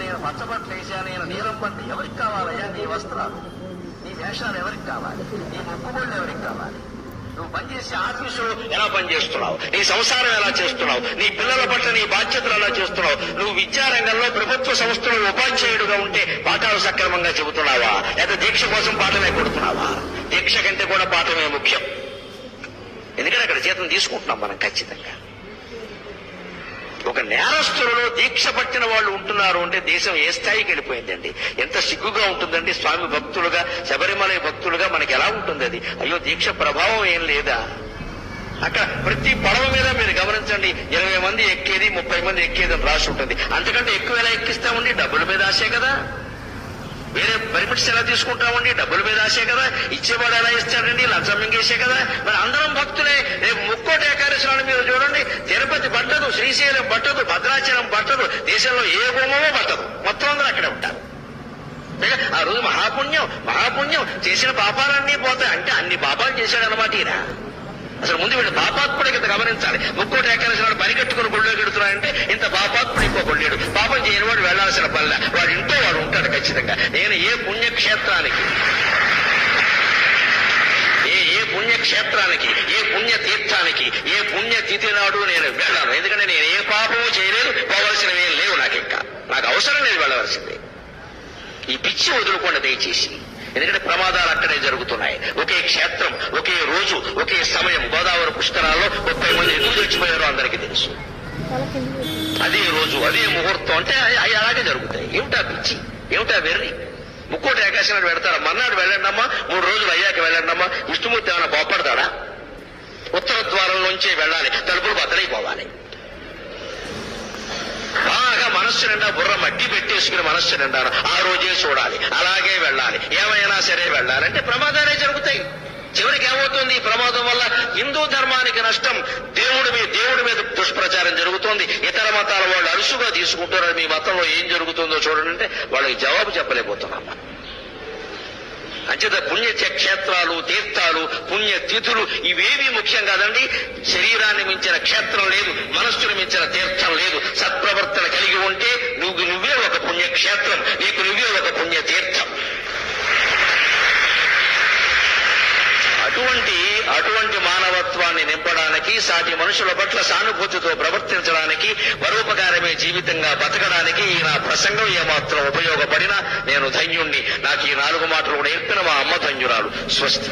నేను పచ్చబట్టలు వేసా, నేను నీలం బట్ట, ఎవరికి కావాలయ్యా నీ వస్త్రాలు, నీ వేషాలు ఎవరికి కావాలి, నీ మొక్కుబళ్ళు ఎవరికి కావాలి? నువ్వు పనిచేసే ఆఫీసులో ఎలా పనిచేస్తున్నావు, నీ సంసారం ఎలా చేస్తున్నావు, నీ పిల్లల పట్ల నీ బాధ్యతలు ఎలా చేస్తున్నావు, నువ్వు విద్యారంగంలో ప్రభుత్వ సంస్థలో ఉపాధ్యాయుడుగా ఉంటే పాఠాలు సక్రమంగా చెబుతున్నావా, లేదా దీక్ష కోసం పాఠమే కొడుతున్నావా? దీక్ష కంటే కూడా పాఠమే ముఖ్యం. ఎందుకంటే అక్కడ జీతం తీసుకుంటున్నాం మనం ఖచ్చితంగా. ఒక నేరస్తులలో దీక్ష పట్టిన వాళ్ళు ఉంటున్నారు అంటే దేశం ఏ స్థాయికి వెళ్ళిపోయిందండి. ఎంత సిగ్గుగా ఉంటుందండి. స్వామి భక్తులుగా, శబరిమల భక్తులుగా మనకి ఎలా ఉంటుంది అది? అయ్యో, దీక్ష ప్రభావం ఏం లేదా? అక్కడ ప్రతి పడవ మీద మీరు గమనించండి, 20 మంది ఎక్కేది, 30 మంది ఎక్కేది అని రాసి ఉంటుంది. అంతకంటే ఎక్కువ ఎలా ఎక్కిస్తామండి? డబ్బుల మీద ఆశే కదా. వేరే పర్మిట్స్ ఎలా తీసుకుంటామండి? డబ్బుల మీద ఆశే కదా. ఇచ్చేవాడు ఎలా ఇస్తాడండి? లంచం మింగేసే కదా. మరి అందరం భక్తులే. రేపు ముక్కోటి ఏకాదశి నాడు మీరు చూడండి, తిరుపతి పట్టదు, శ్రీశైలం పట్టదు, భద్రాచలం పట్టదు, దేశంలో ఏ గుమ్మమో పట్టదు, మొత్తం అందరూ అక్కడే ఉంటారు. ఆ రోజు మహాపుణ్యం చేసిన పాపాలన్నీ పోతాయి. అంటే అన్ని పాపాలు చేశాడనమాట ఈయన. అసలు ముందు వీడు పాపాత్ముడికి ఇంత గమనించాలి. ముక్కోటి ఏకాదశి నాడు పరిగెట్టుకుని గుళ్ళో గెడుతున్నాడంటే ఇంత పాపాత్ముడు ఇంకో కొళ్ళేడు. పాపం చేయని వాడు వెళ్లాల్సిన పల్లె, వాడు ఇంట్లో వాడు ఉంటాడు ఖచ్చితంగా. నేను ఏ పుణ్యక్షేత్రానికి, ఏ పుణ్యక్షేత్రానికి, ఏ పుణ్యతీర్థానికి, ఏ పుణ్యతిథి నాడు నేను వెళ్ళాను. ఎందుకంటే నేను ఏ పాపము చేయలేదు, పోవలసినవి ఏం లేవు. నాకు అవసరం లేదు వెళ్ళవలసింది. ఈ పిచ్చి వదులుకోండి దయచేసి. ఎందుకంటే ప్రమాదాలు అక్కడే జరుగుతున్నాయి. ఒకే క్షేత్రం, ఒకే రోజు, ఒకే సమయం. గోదావరి పుష్కరాల్లో 30 మంది ఎందుకు చచ్చిపోయారో అందరికీ తెలుసు. అదే రోజు, అదే ముహూర్తం. అంటే అవి అలాగే జరుగుతాయి. ఏమిటా పిచ్చి, ఏమిటా వెర్రి? ముక్కోటి ఏకాదశి నాడు పెడతారా? మర్నాడు వెళ్ళండమ్మా, 3 రోజులు అయ్యాక వెళ్ళండమ్మా. విష్ణుమూర్తి ఏమైనా కోపడతాడా? ఉత్తర ద్వారం నుంచే వెళ్ళాలి, తలుపులు బద్దలైపోవాలి. బాగా మనస్సు నిండా బుర్ర మట్టి పెట్టేసుకుని మనస్సు నిండాను ఆ రోజే చూడాలి, అలాగే వెళ్ళాలి, ఏమైనా సరే వెళ్ళాలంటే ప్రమాదాలే జరుగుతాయి. చివరికి ఏమవుతుంది? ఈ ప్రమాదం వల్ల హిందూ ధర్మానికి నష్టం. దేవుడి మీద దుష్ప్రచారం జరుగుతోంది. ఇతర మతాల వాళ్ళు అరుసుగా తీసుకుంటున్నారు. మీ మతంలో ఏం జరుగుతుందో చూడండి అంటే వాళ్ళకి జవాబు చెప్పలేకపోతున్నాం. అంచేత పుణ్యక్షేత్రాలు, తీర్థాలు, పుణ్యతిథులు ఇవేవి ముఖ్యం కాదండి. శరీరాన్ని మించిన క్షేత్రం లేదు, మనస్సును మించిన తీర్థం లేదు. సత్ప్రవర్తన కలిగి ఉంటే నువ్వే ఒక పుణ్యక్షేత్రం, నీకు నువ్వే ఒక పుణ్యతీర్థం. అటువంటి మానవత్వాన్ని నింపడానికి, సాటి మనుషుల పట్ల సానుభూతితో ప్రవర్తించడానికి, పరోపకారమే జీవితంగా బతకడానికి ఈ నా ప్రసంగం ఏమాత్రం ఉపయోగపడినా నేను ధన్యుణ్ణి. నాకు ఈ 4 మాటలు నేర్పిన మా అమ్మ ధన్యురాలు. స్వస్తి.